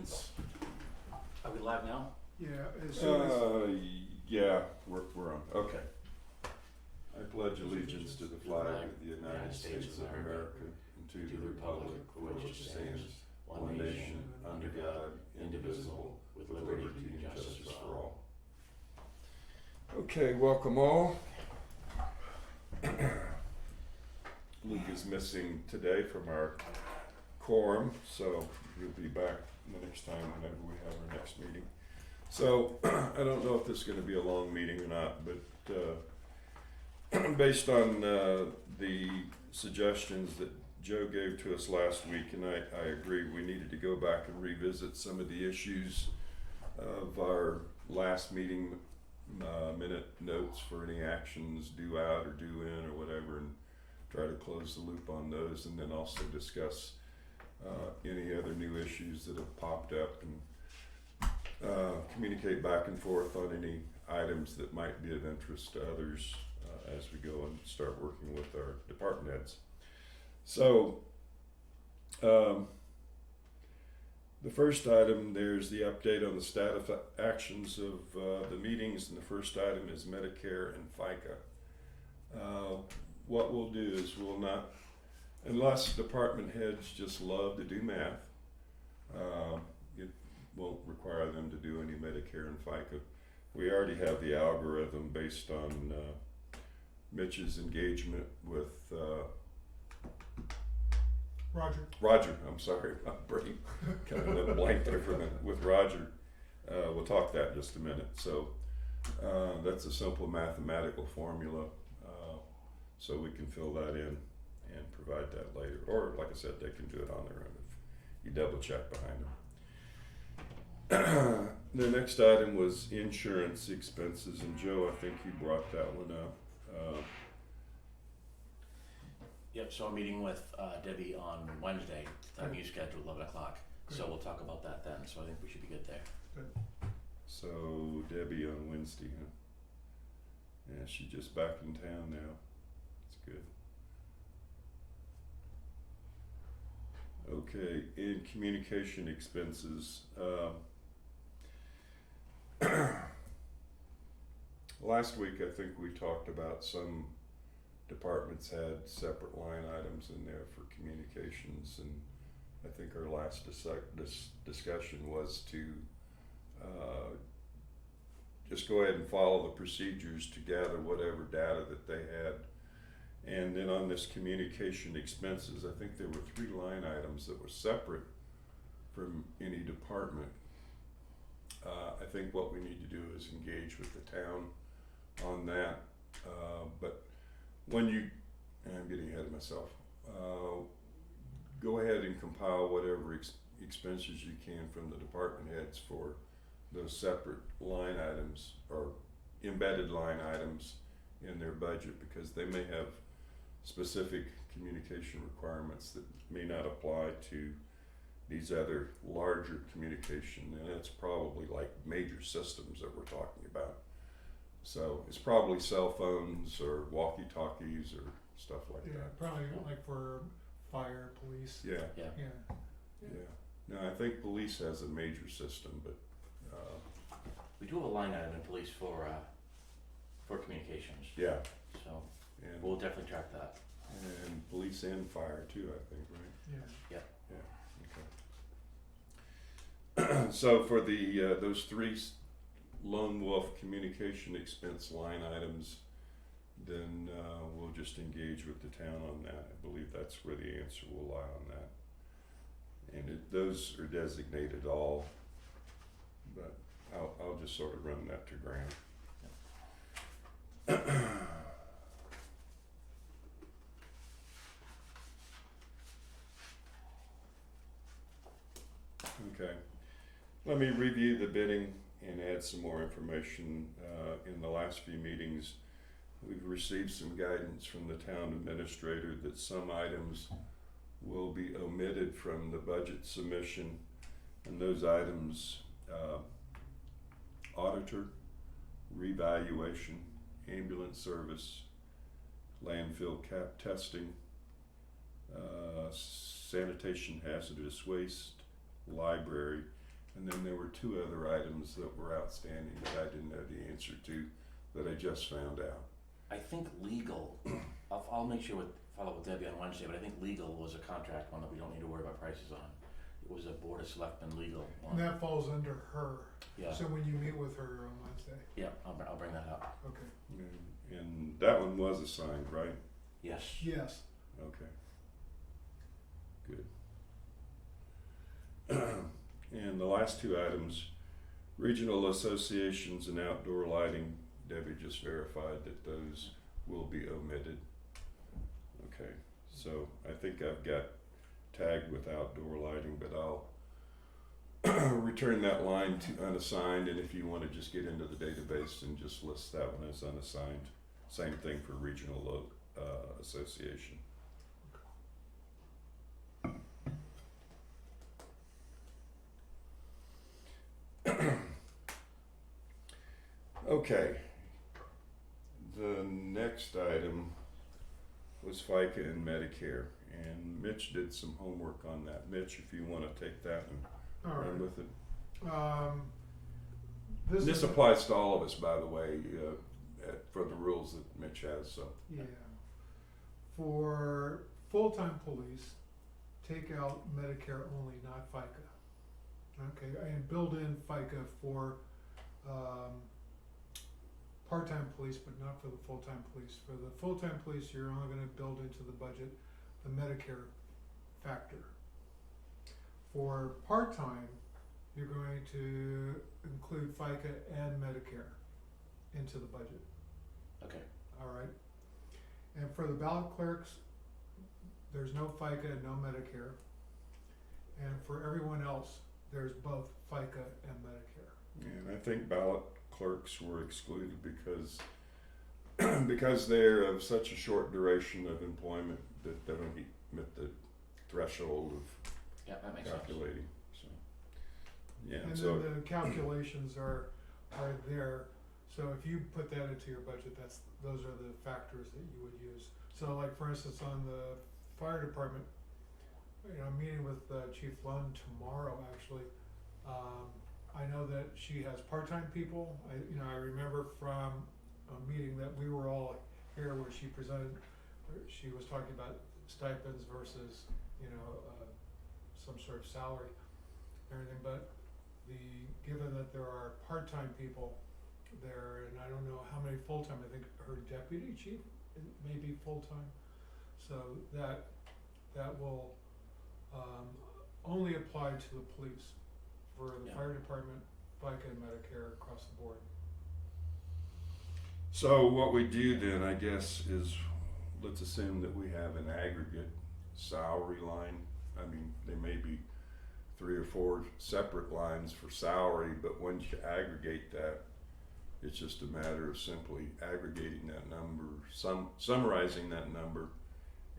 Allegiance. Are we live now? Yeah, as soon as, Yeah, we're on. Okay. I pledge allegiance to the flag of the United States of America and to the republic for which it stands, one nation, under God, indivisible, with liberty and justice for all. Okay, welcome all. Luke is missing today from our quorum, so he'll be back the next time whenever we have our next meeting. So I don't know if this is going to be a long meeting or not, but based on the suggestions that Joe gave to us last week, and I agree, we needed to go back and revisit some of the issues of our last meeting minute notes for any actions due out or due in or whatever, and try to close the loop on those, and then also discuss any other new issues that have popped up, and communicate back and forth on any items that might be of interest to others as we go and start working with our department heads. So the first item, there's the update on the status actions of the meetings, and the first item is Medicare and FICA. What we'll do is we'll not, unless department heads just love to do math, it won't require them to do any Medicare and FICA. We already have the algorithm based on Mitch's engagement with Roger, I'm sorry, my brain kind of went blank there for a minute. With Roger, we'll talk that in just a minute. So that's a simple mathematical formula, so we can fill that in and provide that later. Or like I said, they can do it on their own if you double check behind them. The next item was insurance expenses, and Joe, I think you brought that one up. Yep, so I'm meeting with Debbie on Wednesday, time you scheduled, 11 o'clock. Good. So we'll talk about that then, so I think we should be good there. So Debbie on Wednesday, huh? Yeah, she's just back in town now. That's good. Okay, in communication expenses, last week I think we talked about some departments had separate line items in there for communications, and I think our last discussion was to just go ahead and follow the procedures to gather whatever data that they had. And then on this communication expenses, I think there were 3 line items that were separate from any department. I think what we need to do is engage with the town on that, but when you, and I'm getting ahead of myself, go ahead and compile whatever expenses you can from the department heads for those separate line items or embedded line items in their budget, because they may have specific communication requirements that may not apply to these other larger communication, and it's probably like major systems that we're talking about. So it's probably cell phones or walkie-talkies or stuff like yeah, that. probably like for fire, police. Yeah. Yeah. Now I think police has a major system, but We do have a line item in police for communications, yeah, so and we'll definitely track that. and police and fire too, I think, right? Yeah. Okay. So for the those 3 lone wolf communication expense line items, then we'll just engage with the town on that. I believe that's where the answer will lie on that. And those are designated all, but I'll just sort of run that to Graham. Okay, let me review the bidding and add some more information. In the last few meetings, we've received some guidance from the town administrator that some items will be omitted from the budget submission, and those items, auditor, revaluation, ambulance service, landfill cap testing, sanitation hazardous waste, library, And then there were two other items that were outstanding that I didn't know the answer to that I just found out. I think legal, I'll make sure follow up with Debbie on Wednesday, but I think legal was a contract one that we don't need to worry about prices on. It was a Board of Selectmen legal one. And that falls under her. Yeah, So when you meet with her on Wednesday, yeah, I'll bring that up. okay. And that one was assigned, right? Yes. Yes. Okay. Good. And the last two items, regional associations and outdoor lighting, Debbie just verified that those will be omitted. Okay, so I think I've got tagged with outdoor lighting, but I'll return that line to unassigned, and if you wanna just get into the database and just list that one as unassigned, same thing for regional association. Okay, the next item was FICA and Medicare, and Mitch did some homework on that. Mitch, if you wanna take that and All run right. with it. This This is, applies to all of us, by the way, for the rules that Mitch has, so. yeah. For full-time police, take out Medicare only, not FICA. Okay, and build in FICA for, part-time police, but not for the full-time police. For the full-time police, you're only gonna build into the budget the Medicare factor. For part-time, you're going to include FICA and Medicare into the budget, Okay, alright? And for the ballot clerks, there's no FICA and no Medicare. And for everyone else, there's both FICA and Medicare. And I think ballot clerks were excluded because because they're of such a short duration of employment that they don't meet the threshold of yeah, that makes sense. calculating, so. Yeah, And so, then the calculations are there, so if you put that into your budget, those are the factors that you would use. So like for instance, on the fire department, I'm meeting with Chief Lund tomorrow actually. I know that she has part-time people. I remember from a meeting that we were all here where she presented, she was talking about stipends versus, some sort of salary and everything, but given that there are part-time people there, and I don't know how many full-time, I think her deputy chief may be full-time, so that will only apply to the police. For the Yeah. fire department, FICA and Medicare across the board. so what we do then, I guess, is let's assume that we have an aggregate salary line. I mean, there may be 3 or 4 separate lines for salary, but once you aggregate that, it's just a matter of simply aggregating that number, summarizing that number,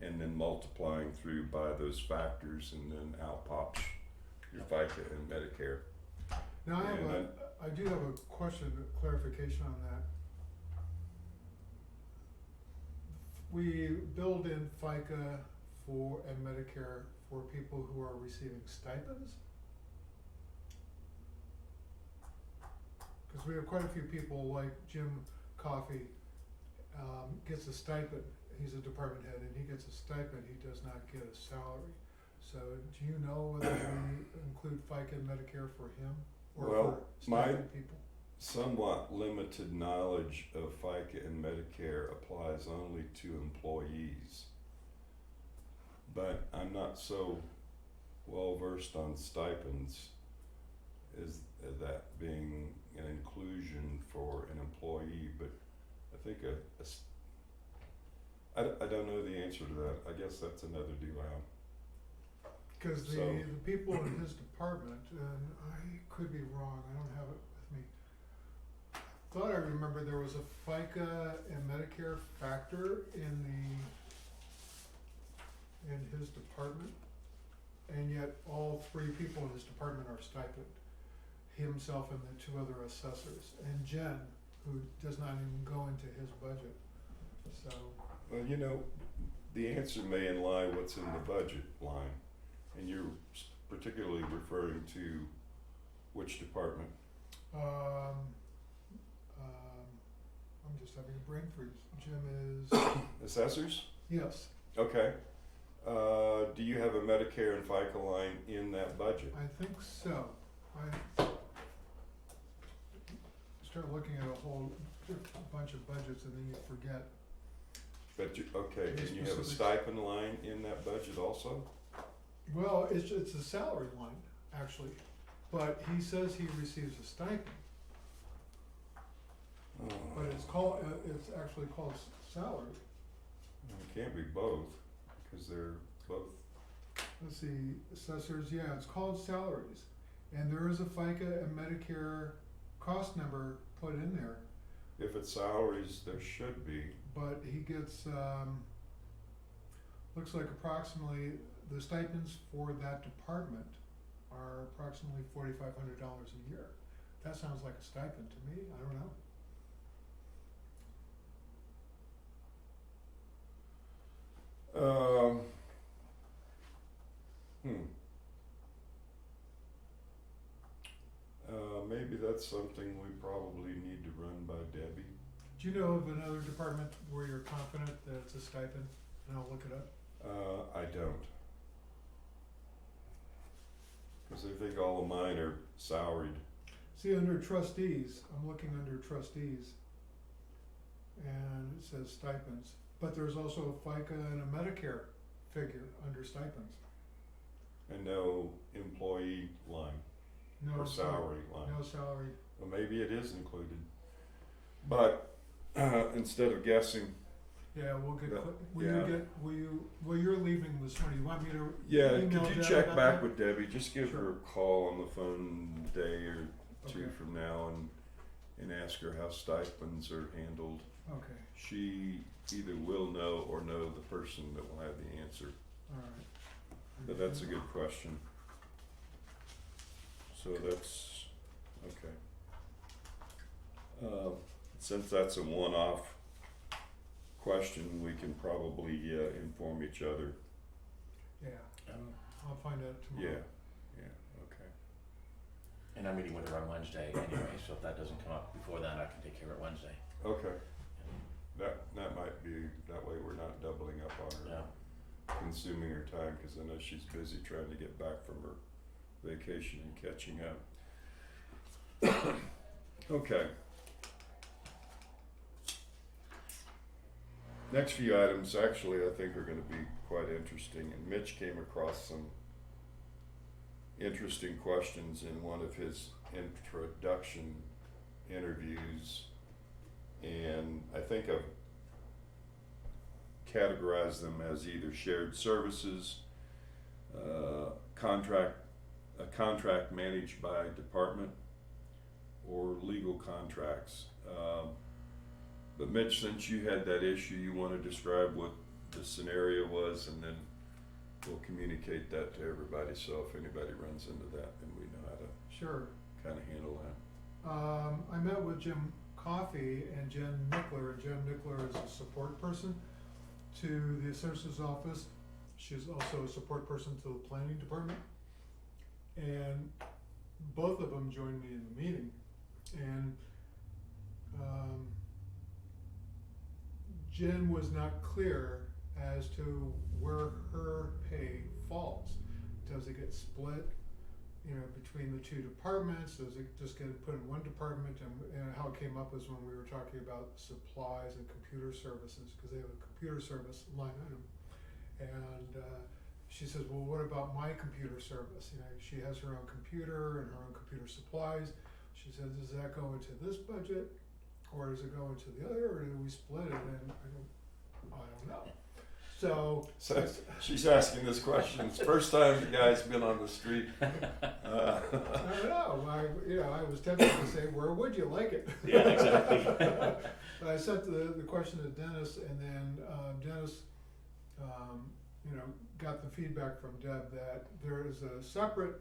and then multiplying through by those factors, and then out pops your FICA and Medicare. Now And I do have a question, clarification on that. We build in FICA and Medicare for people who are receiving stipends? Cause we have quite a few people like Jim Coffey, gets a stipend, he's a department head and he gets a stipend, he does not get a salary. So do you know whether we include FICA and Medicare for him or Well, for my- stipend people? Somewhat limited knowledge of FICA and Medicare applies only to employees. But I'm not so well versed on stipends as that being an inclusion for an employee, but I think I don't know the answer to that. I guess that's another deal out. Cause the So- people in his department, and I could be wrong, I don't have it with me. Thought I remember there was a FICA and Medicare factor in his department. And yet all 3 people in his department are stipend, himself and the 2 other assessors, and Jen, who does not even go into his budget, so. Well, the answer may lie what's in the budget line, and you're particularly referring to Which department? I'm just having a brain freeze. Jim is, Assessors? yes, Okay. Do you have a Medicare and FICA line in that budget? I think so. I start looking at a whole bunch of budgets and then you forget. But you, okay, Any and you have a specifics? stipend line in that budget also? Well, it's a salary line, actually, but he says he receives a stipend, but it's actually called salary. It can't be both, because they're both, Let's see, assessors, yeah, it's called salaries, and there is a FICA and Medicare cost number put in there, if it's salaries, there should be. but he gets, looks like approximately, the stipends for that department are approximately $4,500 a year. That sounds like a stipend to me, I don't know. Maybe that's something we probably need to run by Debbie. Do you know of another department where you're confident that it's a stipend? And I'll look it up. I don't. Cause I think all of mine are salaried. See, under trustees, I'm looking under trustees, and it says stipends, but there's also a FICA and a Medicare figure under stipends. And no employee line No or salary line. No salary. Well, maybe it is included. But instead of guessing, Yeah, we'll get, That- will yeah. you get, well, you're leaving this morning, you want me to yeah, email could you Deb check about back that? with Debbie? Just give Sure. her a call on the phone a day or two Okay. from now and ask her how stipends are handled. Okay, She either will know or know the person that will have the answer. alright. But that's a good question. So that's, okay. Since that's a one-off question, we can probably inform each other. Yeah, I'll find out tomorrow. Yeah, okay. And I'm meeting with her on Wednesday anyway, so if that doesn't come up before then, I can take care of it Wednesday. Okay, that might be, that way we're not doubling up on her. Yeah, Consuming her time, cause I know she's busy trying to get back from her vacation and catching up. Okay. Next few items actually I think are gonna be quite interesting, and Mitch came across some interesting questions in one of his introduction interviews, and I think I've categorize them as either shared services, a contract managed by department, or legal contracts. But Mitch, since you had that issue, you wanna describe what the scenario was, and then we'll communicate that to everybody, so if anybody runs into that, then we know how to Sure. kinda handle that. I met with Jim Coffey and Jen Nickler, and Jen Nickler is a support person to the assessor's office. She's also a support person to the planning department. And both of them joined me in the meeting. And Jen was not clear as to where her pay falls. Does it get split, between the two departments? Does it just get put in one department? And how it came up was when we were talking about supplies and computer services, because they have a computer service line item. And she says, well, what about my computer service? She has her own computer and her own computer supplies. She says, does that go into this budget, or does it go into the other, or do we split it? And I don't know. So She's asking this question. It's the first time the guy's been on the street. I don't know. I was tempted to say, where would you like it? yeah, exactly. But I sent the question to Dennis, and then Dennis, got the feedback from Deb that there is a separate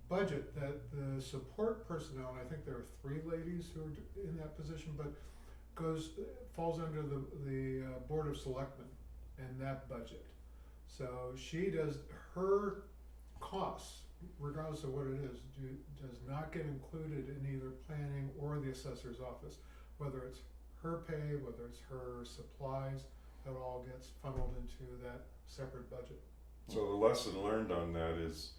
budget that the support personnel, and I think there are 3 ladies who are in that position, but falls under the Board of Selectmen and that budget. So she does her costs regardless of what it is, does not get included in either planning or the assessor's office. Whether it's her pay, whether it's her supplies, that all gets funneled into that separate budget. So the lesson learned on that is,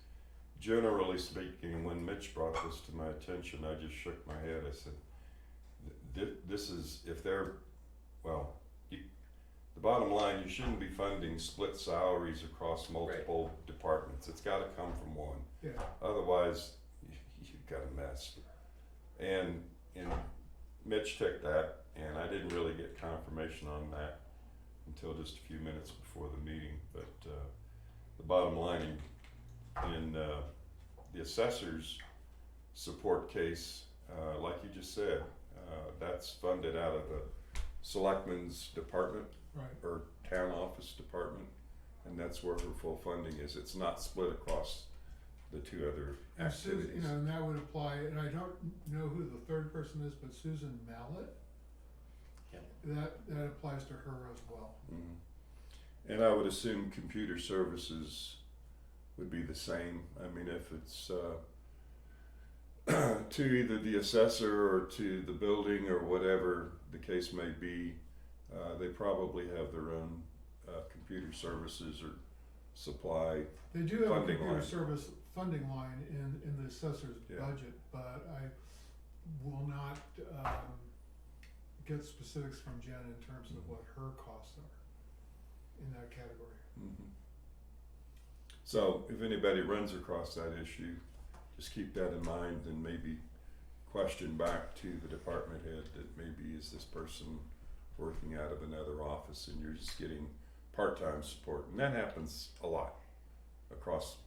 generally speaking, when Mitch brought this to my attention, I just shook my head. I said, this is, if they're, well, the bottom line, you shouldn't be funding split salaries across multiple departments. It's gotta come from one. Yeah. Otherwise, you've got a mess. And Mitch took that, and I didn't really get confirmation on that until just a few minutes before the meeting. But the bottom line in the assessor's support case, like you just said, that's funded out of the selectman's department. Right. Or town office department, and that's where her full funding is. It's not split across the two other And Susan, activities. and that would apply, and I don't know who the third person is, but Susan Mallett, Yep. that applies to her as well. Mhm. And I would assume computer services would be the same. I mean, if it's to either the assessor or to the building or whatever the case may be, they probably have their own computer services or supply. They do have a Funding computer line. service funding line in the assessor's Yeah. budget, but I will not get specifics from Jen in terms of what her costs are in that category. Mhm. So if anybody runs across that issue, just keep that in mind and maybe question back to the department head that maybe is this person working out of another office and you're just getting part-time support. And that happens a lot across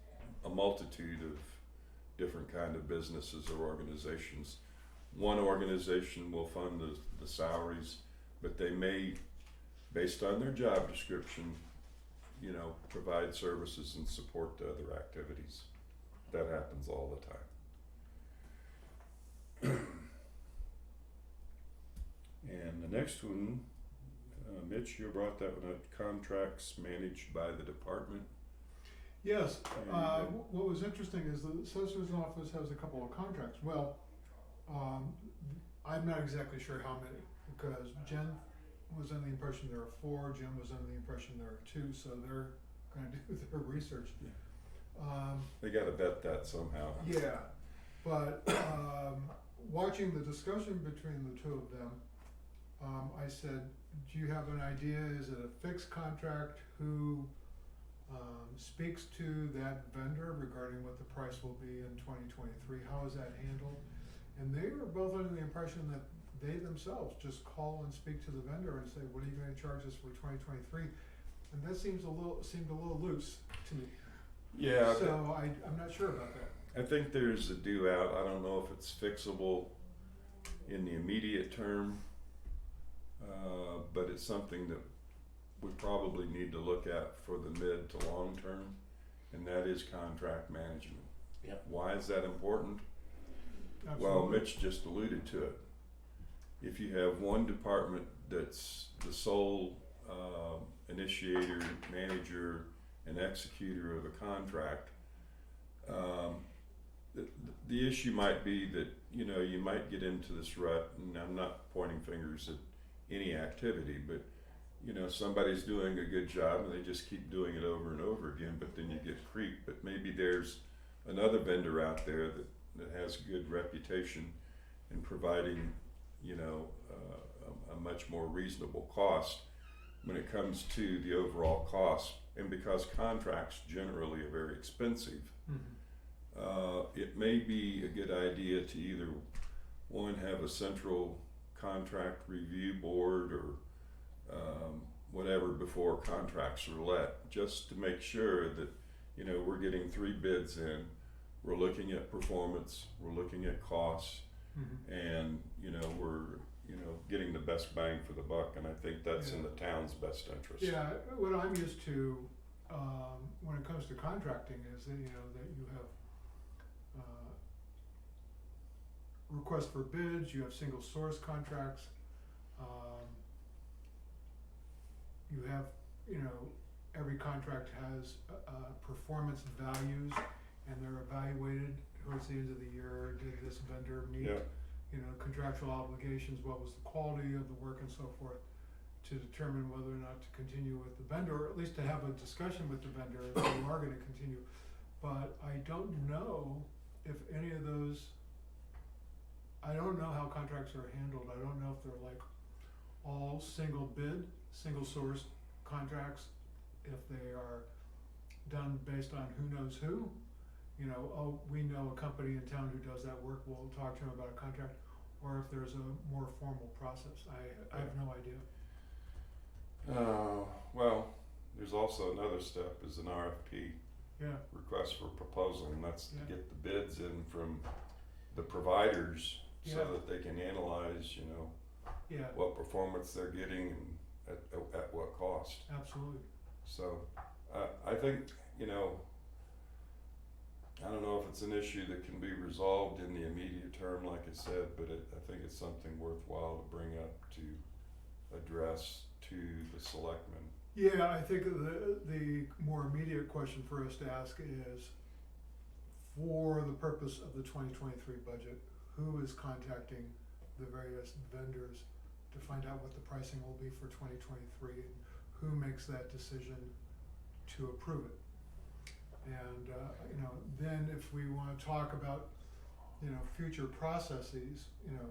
a multitude of different kind of businesses or organizations. One organization will fund the salaries, but they may, based on their job description, provide services and support to other activities. That happens all the time. And the next one, Mitch, you brought that one up, contracts managed by the department. Yes, And, what was interesting is the assessor's office has a couple of contracts. Well, I'm not exactly sure how many, because Jen was under the impression there are 4, Jim was under the impression there are 2, so they're gonna do their research. They gotta vet that somehow. Yeah, but watching the discussion between the two of them, I said, do you have an idea, is it a fixed contract, who speaks to that vendor regarding what the price will be in 2023, how is that handled? And they were both under the impression that they themselves just call and speak to the vendor and say, what are you gonna charge us for 2023? And that seemed a little loose to me. Yeah. So I'm not sure about that. I think there's a due out. I don't know if it's fixable in the immediate term, but it's something that we probably need to look at for the mid to long term, and that is contract management. Yep. Why is that important? Absolutely. Well, Mitch just alluded to it. If you have one department that's the sole initiator, manager, and executor of a contract, the issue might be that you might get into this rut, and I'm not pointing fingers at any activity, but somebody's doing a good job and they just keep doing it over and over again, but then you get creep. But maybe there's another vendor out there that has a good reputation in providing a much more reasonable cost when it comes to the overall cost. And because contracts generally are very expensive, it may be a good idea to either one, have a central contract review board or whatever before contracts are let, just to make sure that we're getting 3 bids in, we're looking at performance, we're looking at costs, and we're getting the best bang for the buck. And I think that's in the town's best interest. Yeah, what I'm used to when it comes to contracting is that that you have requests for bids, you have single source contracts, you have every contract has performance values and they're evaluated towards the end of the year. Did this vendor meet, Yeah. contractual obligations? What was the quality of the work and so forth, to determine whether or not to continue with the vendor, or at least to have a discussion with the vendor if you are gonna continue. But I don't know if any of those, I don't know how contracts are handled. I don't know if they're like all single bid, single source contracts, if they are done based on who knows who. We know a company in town who does that work, we'll talk to them about a contract, or if there's a more formal process. I have no idea. Well, there's also another step is an RFP, Yeah, request for proposal, and that's to Yeah. get the bids in from the providers so Yeah. that they can analyze, yeah, what performance they're getting and at what cost. absolutely. So, I think, I don't know if it's an issue that can be resolved in the immediate term, like I said, but I think it's something worthwhile to bring up to address to the selectmen. Yeah, I think the more immediate question for us to ask is, for the purpose of the 2023 budget, who is contacting the various vendors to find out what the pricing will be for 2023, and who makes that decision to approve it? And, then if we wanna talk about, future processes,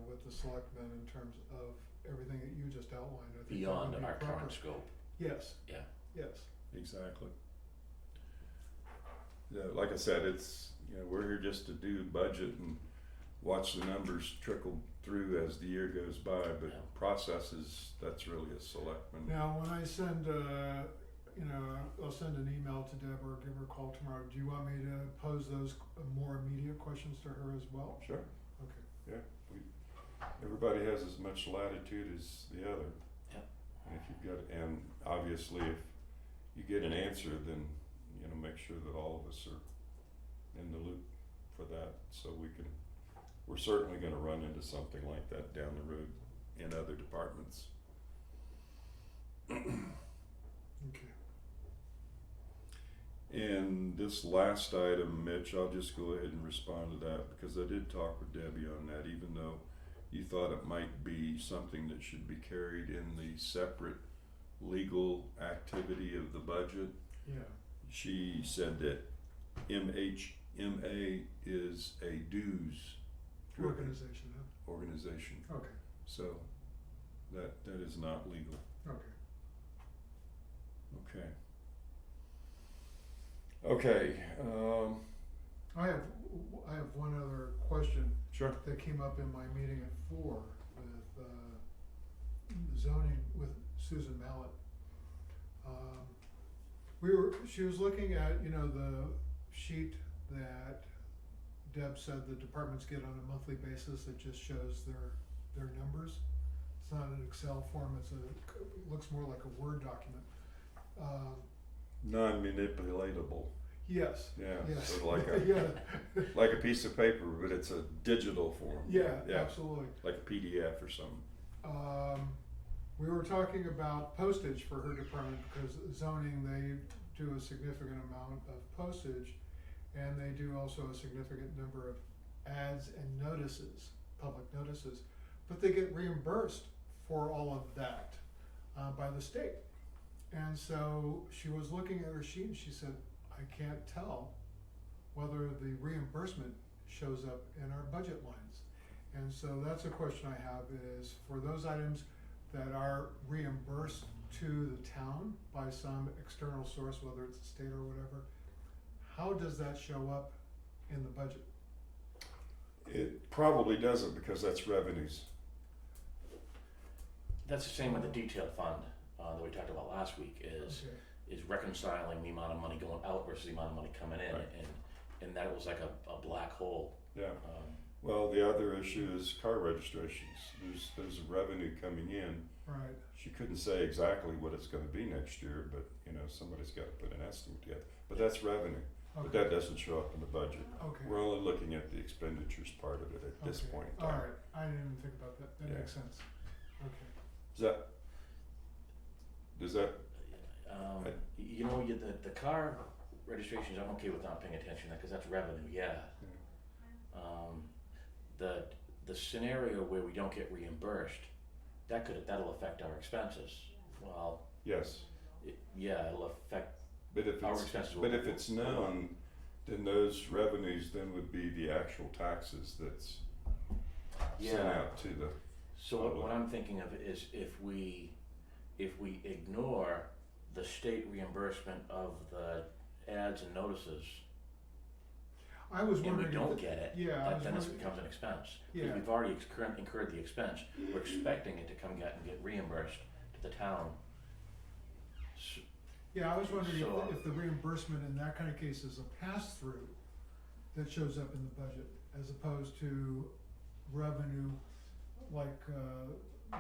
with the selectmen in terms of everything that you just outlined, I think that Beyond would be our proper. current scope, Yes, yeah. yes, Exactly. Yeah, like I said, it's, we're here just to do budget and watch the numbers trickle through as the year goes by, but Yeah. processes, that's really a selectman. now when I send, I'll send an email to Deb or give her a call tomorrow, do you want me to pose those more immediate questions to her as well? Sure, Okay, everybody has as much latitude as the other. Yep. And if you've got, and obviously if you get an answer, then, make sure that all of us are in the loop for that, so we're certainly gonna run into something like that down the road in other departments. okay. And this last item, Mitch, I'll just go ahead and respond to that, because I did talk with Debbie on that, even though you thought it might be something that should be carried in the separate legal activity of the budget. Yeah, She said that MHMA is a dues driven organization, organization, huh? Okay, so that is not legal. okay. Okay, I have one other question sure. that came up in my meeting at 4 with, zoning with Susan Mallett. She was looking at, the sheet that Deb said the departments get on a monthly basis that just shows their numbers. It's not an Excel form, it looks more like a Word document. Non-manipulatable, Yes, yeah, yes. sort of like a Yeah, like a piece of paper, but it's a digital form. yeah, absolutely. Like a PDF or something. We were talking about postage for her department, because zoning, they do a significant amount of postage, and they do also a significant number of ads and notices, public notices, but they get reimbursed for all of that by the state. And so she was looking at her sheet and she said, I can't tell whether the reimbursement shows up in our budget lines. And so that's a question I have, is for those items that are reimbursed to the town by some external source, whether it's the state or whatever, how does that show up in the budget? It probably doesn't, because that's revenues. That's the same with the detail fund, that we talked about last week, is reconciling the amount of money going out versus the amount of money coming in, Right. and that was like a black hole. Yeah. Well, the other issue is car registrations. There's revenue coming in. Right, She couldn't say exactly what it's gonna be next year, but somebody's gotta put an estimate together. But that's revenue, but okay, that doesn't show up in the budget. okay. We're only looking at the expenditures part of it at this Okay. point in time. Alright, I didn't even think about that, that Yeah. makes sense, okay. Does that, The car registrations, I'm okay with not paying attention to that, cause that's revenue, yeah. The scenario where we don't get reimbursed, that'll affect our expenses. Well, Yes, yeah, it'll affect but if our it's, expenses. but if it's known, then those revenues then would be the actual taxes that's sent Yeah. out to the, So what I'm thinking of is if we ignore the state reimbursement of the ads and notices, I was and we wondering if don't the- get it, yeah, I was then this wondering- becomes an expense. Yeah. Because we've already incurred the expense, we're expecting it to come get reimbursed to the town. Yeah, I was wondering So, if the reimbursement in that kind of case is a pass-through that shows up in the budget, as opposed to revenue like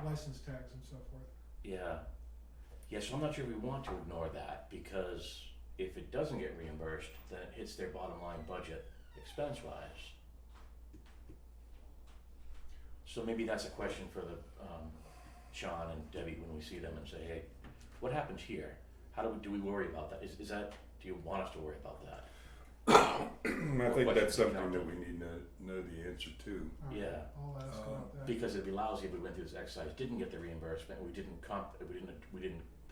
license tags and so forth. Yeah. Yeah, so I'm not sure we want to ignore that, because if it doesn't get reimbursed, then it hits their bottom line budget expense-wise. So maybe that's a question for the, Sean and Debbie when we see them and say, hey, what happens here? How do we worry about that? Is that, do you want us to worry about that? I think What that's should we something know? that we need to know the answer to. All right, Yeah. I'll ask about that. Because it'd be lousy if we went through this exercise, didn't get the reimbursement, we didn't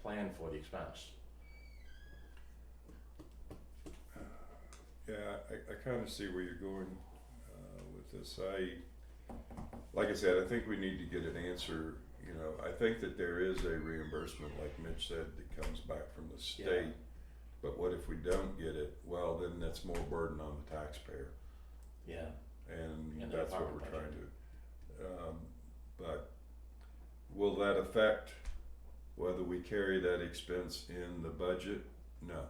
plan for the expense. Yeah, I kinda see where you're going, with this. Like I said, I think we need to get an answer, you know, I think that there is a reimbursement, like Mitch said, that comes back from the state. Yeah. But what if we don't get it? Well, then that's more burden on the taxpayer, Yeah, and And the that's what we're department trying to, but will that affect whether we carry that expense in the budget? No,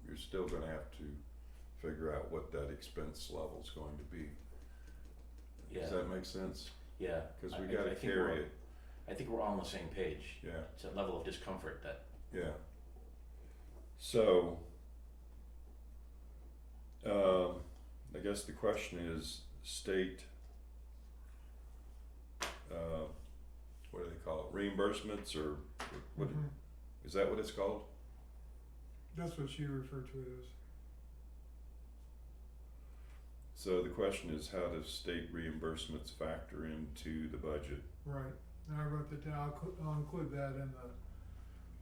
you're still gonna have to figure out what that expense level's going to be. yeah, Does that make sense? yeah. Cause I- we I gotta think carry we're- it, I think we're all on the same page. yeah, It's a level of discomfort that, yeah. So, I guess the question is, state, what do they call it, reimbursements, or what, Mhm. is that what it's called? That's what she referred to it as. So the question is, how does state reimbursements factor into the budget? Right, and I wrote that down, I'll include that in the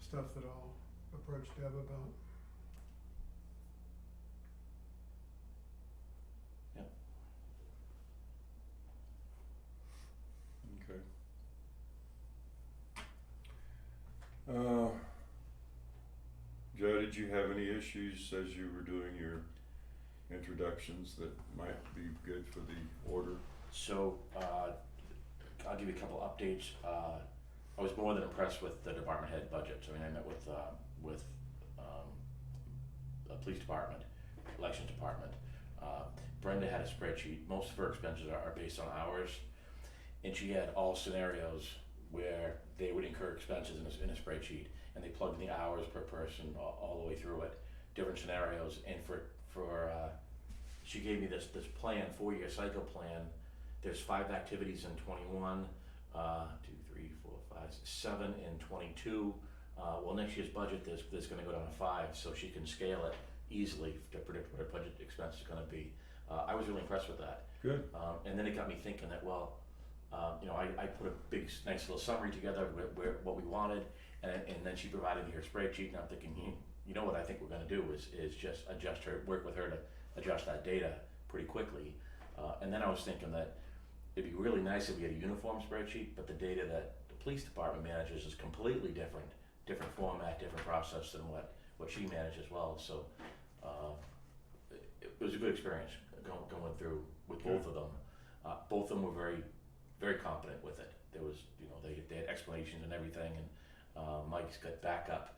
stuff that I'll approach Deb about. Okay. Joe, did you have any issues as you were doing your introductions that might be good for the order? so, I'll give you a couple updates. I was more than impressed with the department head budgets. I mean, I met with the police department, elections department. Brenda had a spreadsheet. Most of her expenses are based on hours, and she had all scenarios where they would incur expenses in a spreadsheet, and they plugged in the hours per person all the way through it, different scenarios. And she gave me this plan, 4-year cycle plan. There's 5 activities in 21, 2, 3, 4, 5, 7 in 22. Well, next year's budget, there's gonna go down to 5, so she can scale it easily to predict what her budget expense is gonna be. I was really impressed with that. Good. And then it got me thinking that, well, I put a big, nice little summary together where what we wanted, and then she provided me her spreadsheet, and I'm thinking, you know what I think we're gonna do is just work with her to adjust that data pretty quickly. And then I was thinking that it'd be really nice if we had a uniform spreadsheet, but the data that the police department manages is completely different format, different process than what she managed as well. So it was a good experience going through with both of them. Both of them were very, very competent with it. There was, they had explanations and everything, and Mike's got backup,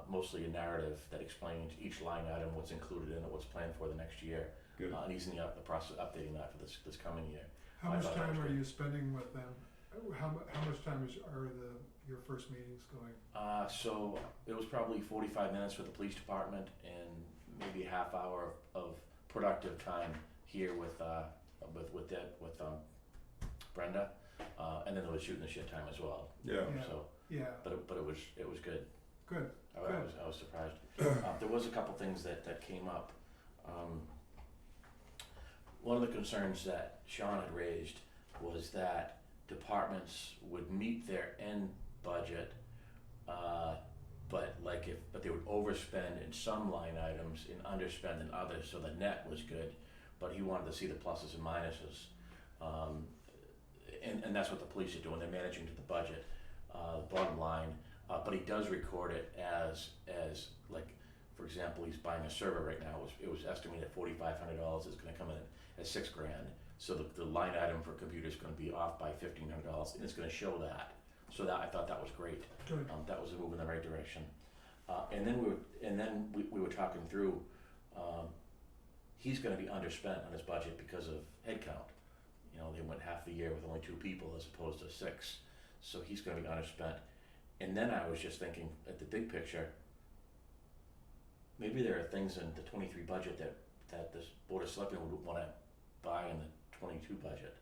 mostly a narrative that explains each line item, what's included in it, what's planned for the next year. Good. And he's in the process of updating that for this coming year. How I much thought that time was are good. you spending with them? How much time are your first meetings going? So it was probably 45 minutes with the police department and maybe a half hour of productive time here with Brenda, and then there was shooting the shit time as well. Yeah. Yeah. So, Yeah, but it was good. Good. I was surprised. There was a couple things that came up. One of the concerns that Sean had raised was that departments would meet their end budget, but they would overspend in some line items and underspend in others, so the net was good, but he wanted to see the pluses and minuses. And that's what the police are doing, they're managing to the budget, bottom line, but he does record it as like, for example, he's buying a server right now, it was estimated at $4,500, it's gonna come in at $6,000, so the line item for computer is gonna be off by $1,500, and it's gonna show that. So that, I thought that was great. Good. That was a move in the right direction. And then we were talking through, he's gonna be underspent on his budget because of headcount. You know, they went half the year with only 2 people as opposed to 6, so he's gonna be underspent. And then I was just thinking, at the big picture, maybe there are things in the 23 budget that this Board of Selectmen would wanna buy in the 22 budget.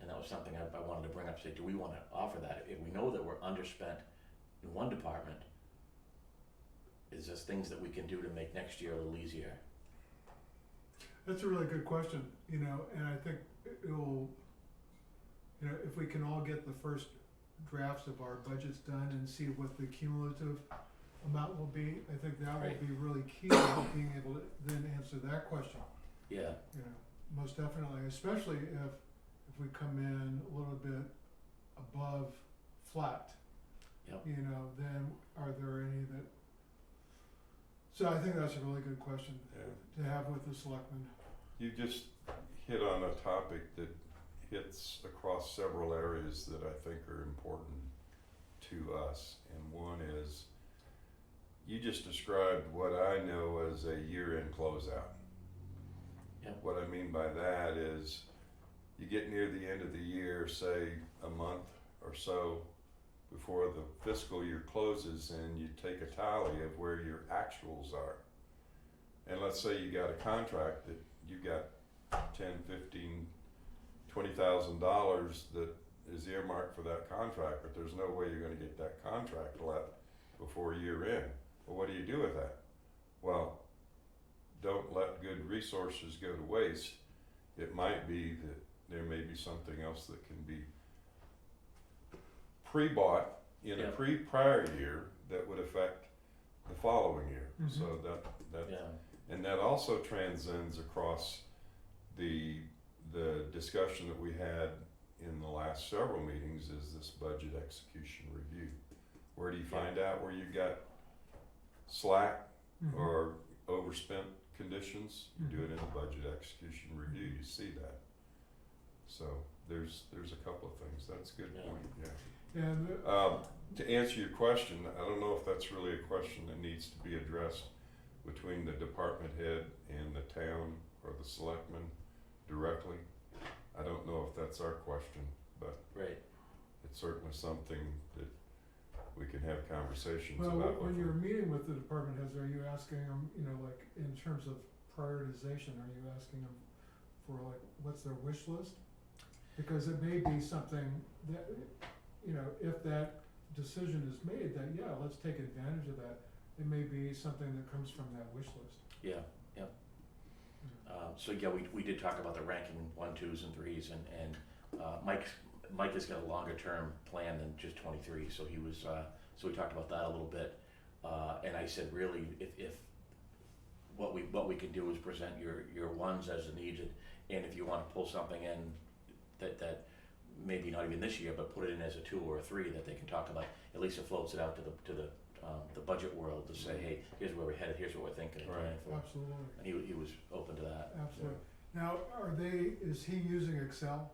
And that was something I wanted to bring up, say, do we wanna offer that? If we know that we're underspent in one department, is there things that we can do to make next year a little easier? That's a really good question, you know, and I think it will, you know, if we can all get the first drafts of our budgets done and see what the cumulative amount will be, I think that Right. will be really key to being able to then answer that question. Yeah, You know, most definitely, especially if we come in a little bit above flat. Yep. You know, then are there any that, so I think that's a really good question Yeah. to have with the selectmen. You just hit on a topic that hits across several areas that I think are important to us. And one is, you just described what I know as a year-end closeout. Yep. What I mean by that is, you get near the end of the year, say a month or so before the fiscal year closes, and you take a tally of where your actuals are. And let's say you got a contract that you got $10, $15, $20,000 that is earmarked for that contract, but there's no way you're gonna get that contract let before year end. Well, what do you do with that? Well, don't let good resources go to waste. It might be that there may be something else that can be pre-bought in a Yeah. prior year that would affect the following year. Mhm. So that yeah, and that also transcends across the discussion that we had in the last several meetings, is this budget execution review. Where do you find out where you got slack Mhm. or overspent conditions? You do it in the budget execution review, you see that. So there's a couple of things, that's a good Yeah. point, yeah. And To answer your question, I don't know if that's really a question that needs to be addressed between the department head and the town or the selectmen directly. I don't know if that's our question, but right, it's certainly something that we can have conversations well, about when with you're them. meeting with the department heads, are you asking them, you know, like in terms of prioritization, are you asking them for like, what's their wish list? Because it may be something that, you know, if that decision is made, that, yeah, let's take advantage of that, it may be something that comes from that wish list. yeah. So yeah, we did talk about the ranking 1, 2s, and 3s, and Mike has got a longer term plan than just 23, so he was, so we talked about that a little bit, and I said, really, if what we can do is present your 1s as needed, and if you wanna pull something in that maybe not even this year, but put it in as a 2 or a 3 that they can talk about, at least it floats it out to the budget world to say, hey, here's where we're headed, here's what we're thinking and planning for. Absolutely, And he was open to that. absolutely. Now, is he using Excel?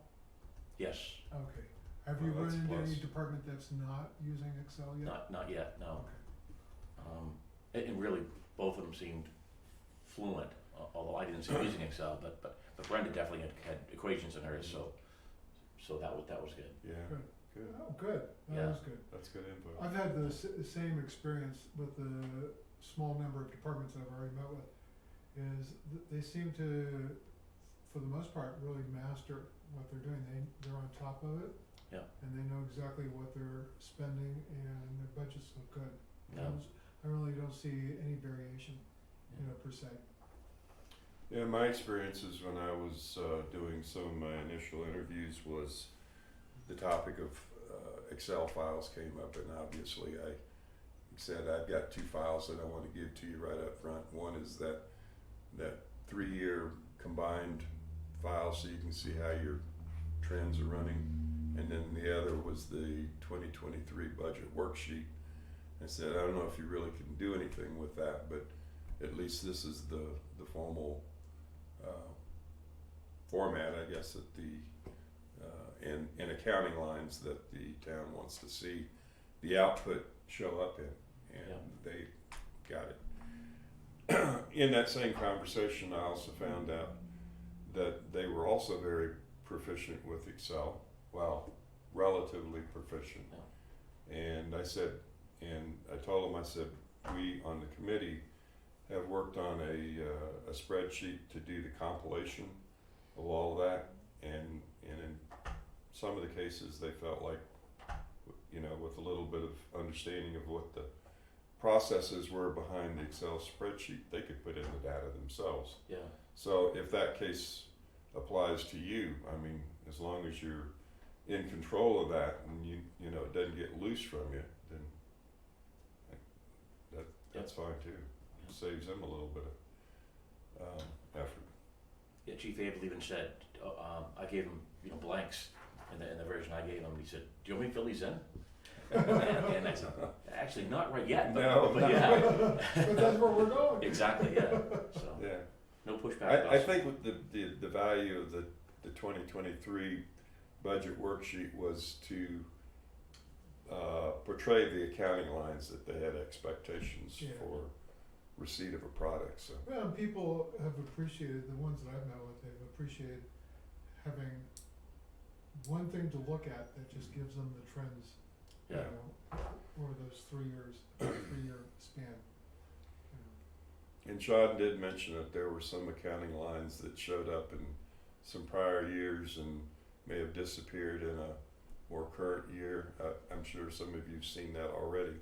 Yes, Okay. Have you Well, run that's a into any plus. department that's not using Excel yet? not yet, no. Okay. And really, both of them seemed fluent, although I didn't see them using Excel, but Brenda definitely had equations in hers, so that was good. Yeah, Good. good, Oh, good, that Yeah. was good. that's good input. I've had the same experience with the small number of departments I've already met with, is they seem to, for the most part, really master what they're doing, they're on top of it. Yeah. And they know exactly what they're spending, and their budgets look good. No. I really don't see any variation, you know, per se. Yeah, my experiences when I was doing some of my initial interviews was the topic of Excel files came up, and obviously I said I've got two files that I want to give to you right up front. One is that 3-year combined file so you can see how your trends are running, and then the other was the 2023 budget worksheet. I said, I don't know if you really can do anything with that, but at least this is the formal format, I guess, that the in accounting lines that the town wants to see the output show up in, and they got it. In that same conversation, I also found out that they were also very proficient with Excel, well, relatively proficient. And I said, and I told them, I said, we on the committee have worked on a spreadsheet to do the compilation of all of that, and in some of the cases they felt like, you know, with a little bit of understanding of what the processes were behind the Excel spreadsheet, they could put in the data themselves. Yeah. So if that case applies to you, I mean, as long as you're in control of that and you know it doesn't get loose from you, then that's fine too. It saves them a little bit of effort. Yeah, Chief Abel even said, I gave him, you know, blanks in the version I gave him. He said, "Do you want me to fill these in?" and I said, "Actually, not right yet, but, No. but yeah." But that's where we're going. Exactly. Yeah. So Yeah. no pushback. I think with the value of the 2023 budget worksheet was to portray the accounting lines that they had expectations Yeah. for receipt of a product. So Well, and people have appreciated, the ones that I've met with, they've appreciated having one thing to look at that just gives them the trends, you Yeah. know, over those 3 years, 3-year span. You know. And Sean did mention that there were some accounting lines that showed up in some prior years and may have disappeared in a more current year. I'm sure some of you've seen that already.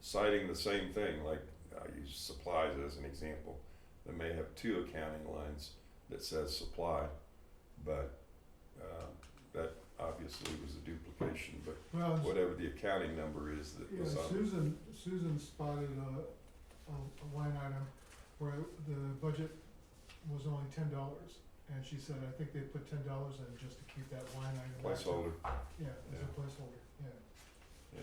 Citing the same thing, like I use supplies as an example. They may have 2 accounting lines that says supply, but that obviously was a duplication, but Well, whatever the accounting number is that yeah, was on. Susan spotted a line item where the budget was only $10, and she said, I think they put $10 in just to keep that line item active. Placeholder. Yeah, as Yeah. a placeholder, yeah.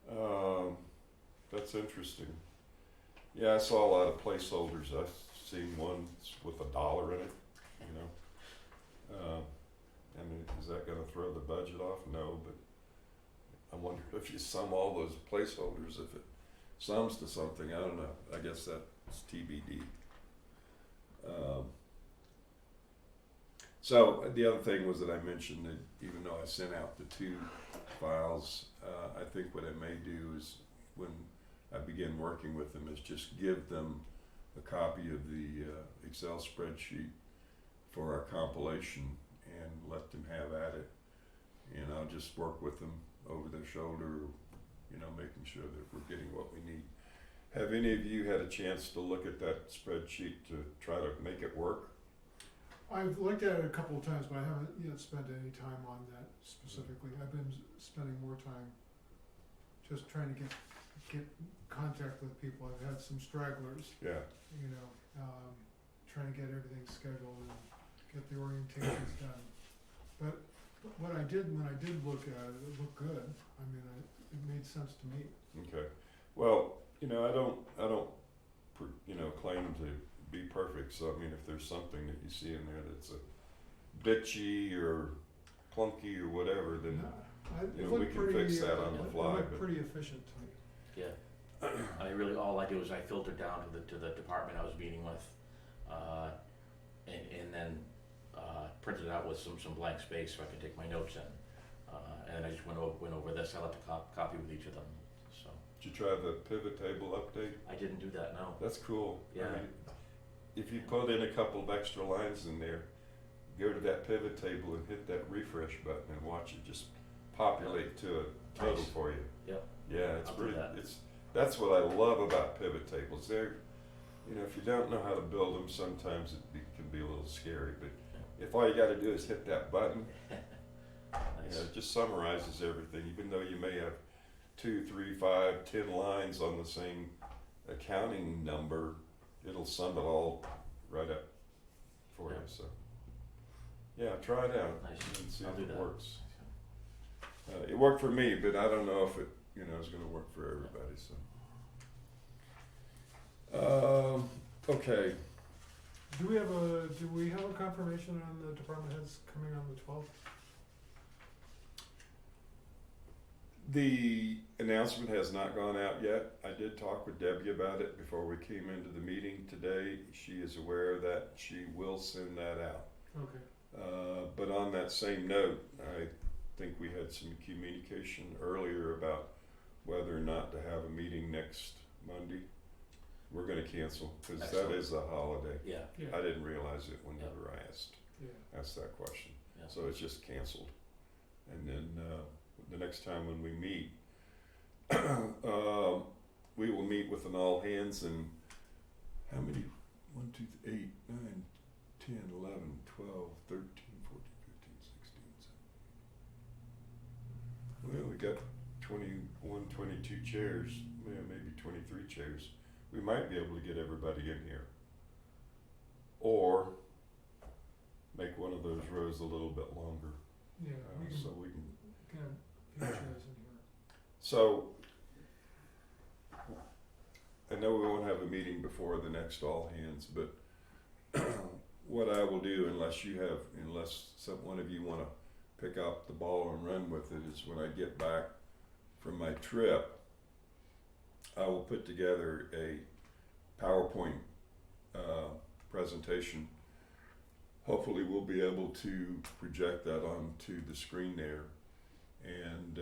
Yeah. That's interesting. Yeah, I saw a lot of placeholders. I've seen ones with $1 in it, you know. I mean, is that gonna throw the budget off? No, but I wonder if you sum all those placeholders, if it sums to something, I don't know. I guess that's TBD. So the other thing was that I mentioned that even though I sent out the 2 files, I think what I may do is when I begin working with them is just give them a copy of the Excel spreadsheet for our compilation and let them have at it. And I'll just work with them over their shoulder, you know, making sure that we're getting what we need. Have any of you had a chance to look at that spreadsheet to try to make it work? I've looked at it a couple of times, but I haven't yet spent any time on that specifically. I've been spending more time just trying to get contact with people. I've had some stragglers, Yeah. you know, trying to get everything scheduled and get the orientations done. But what I did, when I did look at it, it looked good. I mean, it made sense to me. Okay. Well, you know, I don't, you know, claim to be perfect. So I mean, if there's something that you see in there that's a bitchy or clunky or whatever, then It you know, we looked can pretty, fix that on the it fly. looked But pretty efficient to me. Yeah. I really, all I did was I filtered down to the department I was meeting with, and then printed it out with some blank space so I could take my notes in. And I just went over this. I left a copy with each of them. So did you try the pivot table update? I didn't do that. No. That's cool. Yeah. I mean, if you put in a couple of extra lines in there, go to that pivot table and hit that refresh button and watch it just populate to total Nice. for you. Yep. Yeah, it's I'll do pretty, that. that's what I love about pivot tables. They're, you know, if you don't know how to build them, sometimes can be a little scary, but if all you gotta do is hit that button, Nice. it just summarizes everything, even though you may have 2, 3, 5, 10 lines on the same accounting number, it'll sum it all right up for you, Yeah. so. Yeah, try it out Nice. and see I'll if do it that. works. It worked for me, but I don't know if it, you know, is gonna work for everybody, so. Okay, Do we have a confirmation on the department heads coming on the 12th? the announcement has not gone out yet. I did talk with Debbie about it before we came into the meeting today. She is aware of that. She will send that out. Okay. But on that same note, I think we had some communication earlier about whether or not to have a meeting next Monday. We're gonna cancel, cause that Excellent. is a holiday. Yeah. Yeah. I didn't realize it whenever I asked Yeah. that question. Yeah. So it's just canceled. And then, the next time when we meet, we will meet with an all hands and how many? 1, 2, 8, 9, 10, 11, 12, 13, 14, 15, 16, 17. Well, we got 21, 22 chairs, maybe 23 chairs. We might be able to get everybody in here. Or make one of those rows a little bit longer, Yeah, we can so we can. get a few chairs in here. So, I know we won't have a meeting before the next all hands, but what I will do, unless one of you wanna pick up the ball and run with it, is when I get back from my trip, I will put together a PowerPoint, presentation. Hopefully we'll be able to project that onto the screen there and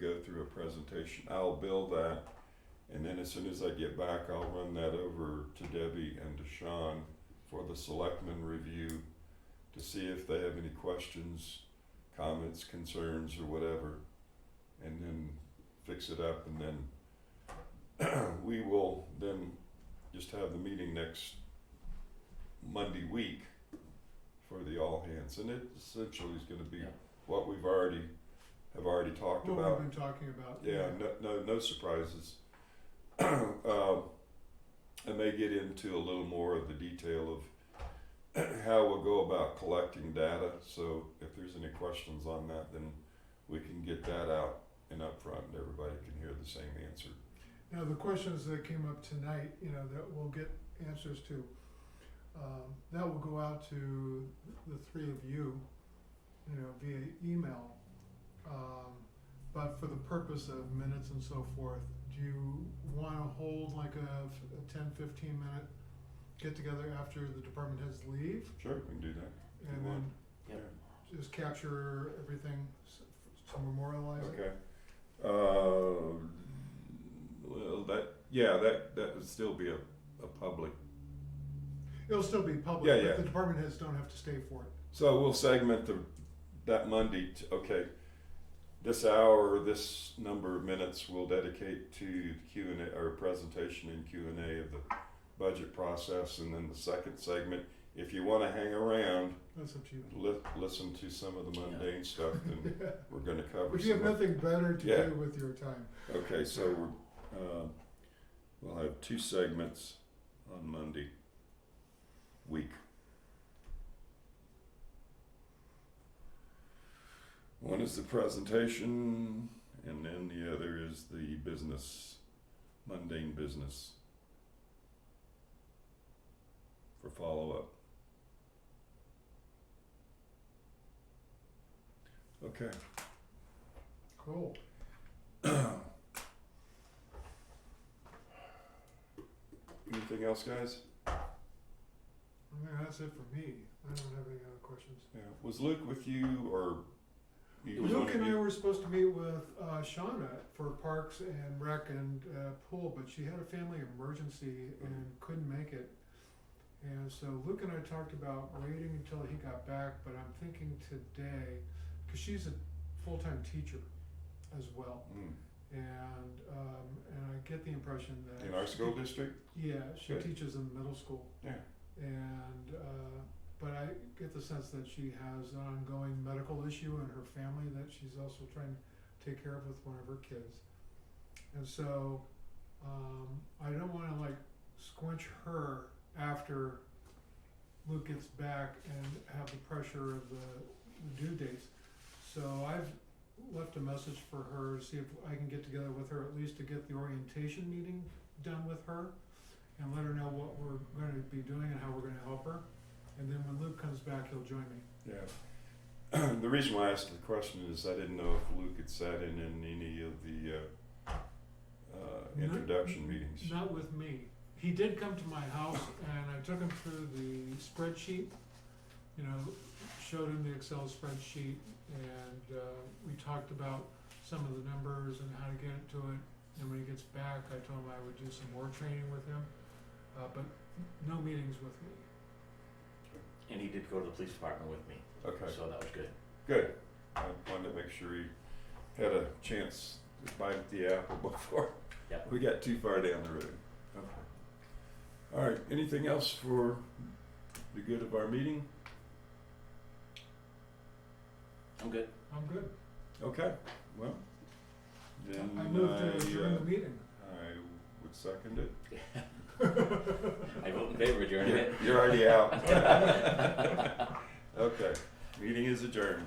go through a presentation. I'll build that, and then as soon as I get back, I'll run that over to Debbie and to Sean for the selectmen review to see if they have any questions, comments, concerns, or whatever, and then fix it up, and then we will then just have the meeting next Monday week for the all hands, and it essentially is gonna be Yeah. what we've already talked What about. we've been talking about. Yeah, no surprises. I may get into a little more of the detail of how we'll go about collecting data, so if there's any questions on that, then we can get that out and up front, and everybody can hear the same answer. Now, the questions that came up tonight, that we'll get answers to, that will go out to the three of you, via email. But for the purpose of minutes and so forth, do you wanna hold like a 10, 15 minute get together after the department heads leave? Sure, we can do that. And you want. then Yep. just capture everything to memorialize it? Okay. Well, that would still be a public. It'll still be public, Yeah, but yeah. the department heads don't have to stay for it. So we'll segment that Monday to, okay, this hour, this number of minutes we'll dedicate to Q&A, or presentation and Q&A of the budget process, and then the second segment, if you wanna hang around, That's up to you. listen to some of the mundane stuff, then Yeah. we're gonna cover If you have some of. nothing better to Yeah. do with your time. Okay, so we'll have 2 segments on Monday week. One is the presentation, and then the other is the business, mundane business for follow-up. Okay. Cool. Anything else, guys? That's it for me. I don't have any other questions. Yeah. Was Luke with you, or It was Luke and I were supposed to meet with Shauna for Parks and Rec and Pool, but she had a family emergency and couldn't make it. And so Luke and I talked about waiting until he got back, but I'm thinking today, because she's a full-time teacher, as well. Mm. And I get the impression that In our school district? yeah, she Good. teaches in middle school, Yeah. and but I get the sense that she has an ongoing medical issue in her family that she's also trying to take care of with one of her kids. And so I don't want to like squinch her after Luke gets back and have the pressure of the due dates. So I've left a message for her, see if I can get together with her at least to get the orientation meeting done with her and let her know what we're going to be doing and how we're going to help her. And then when Luke comes back, he'll join me. Yeah. The reason why I asked the question is I didn't know if Luke had sat in any of the introduction meetings. Not with me. He did come to my house and I took him through the spreadsheet, you know, showed him the Excel spreadsheet, and we talked about some of the numbers and how to get it to it. And when he gets back, I told him I would do some more training with him, but no meetings with me. And he did go to the police department with me, Okay, so that was good. good. I wanted to make sure he had a chance to bite the apple before Yeah. we got too far down the road. Okay. All right, anything else for the good of our meeting? I'm good. I'm good. Okay, well, then I moved to adjourn the meeting. I would second it. I vote in favor of adjourning it. You're already out. Okay, meeting is adjourned.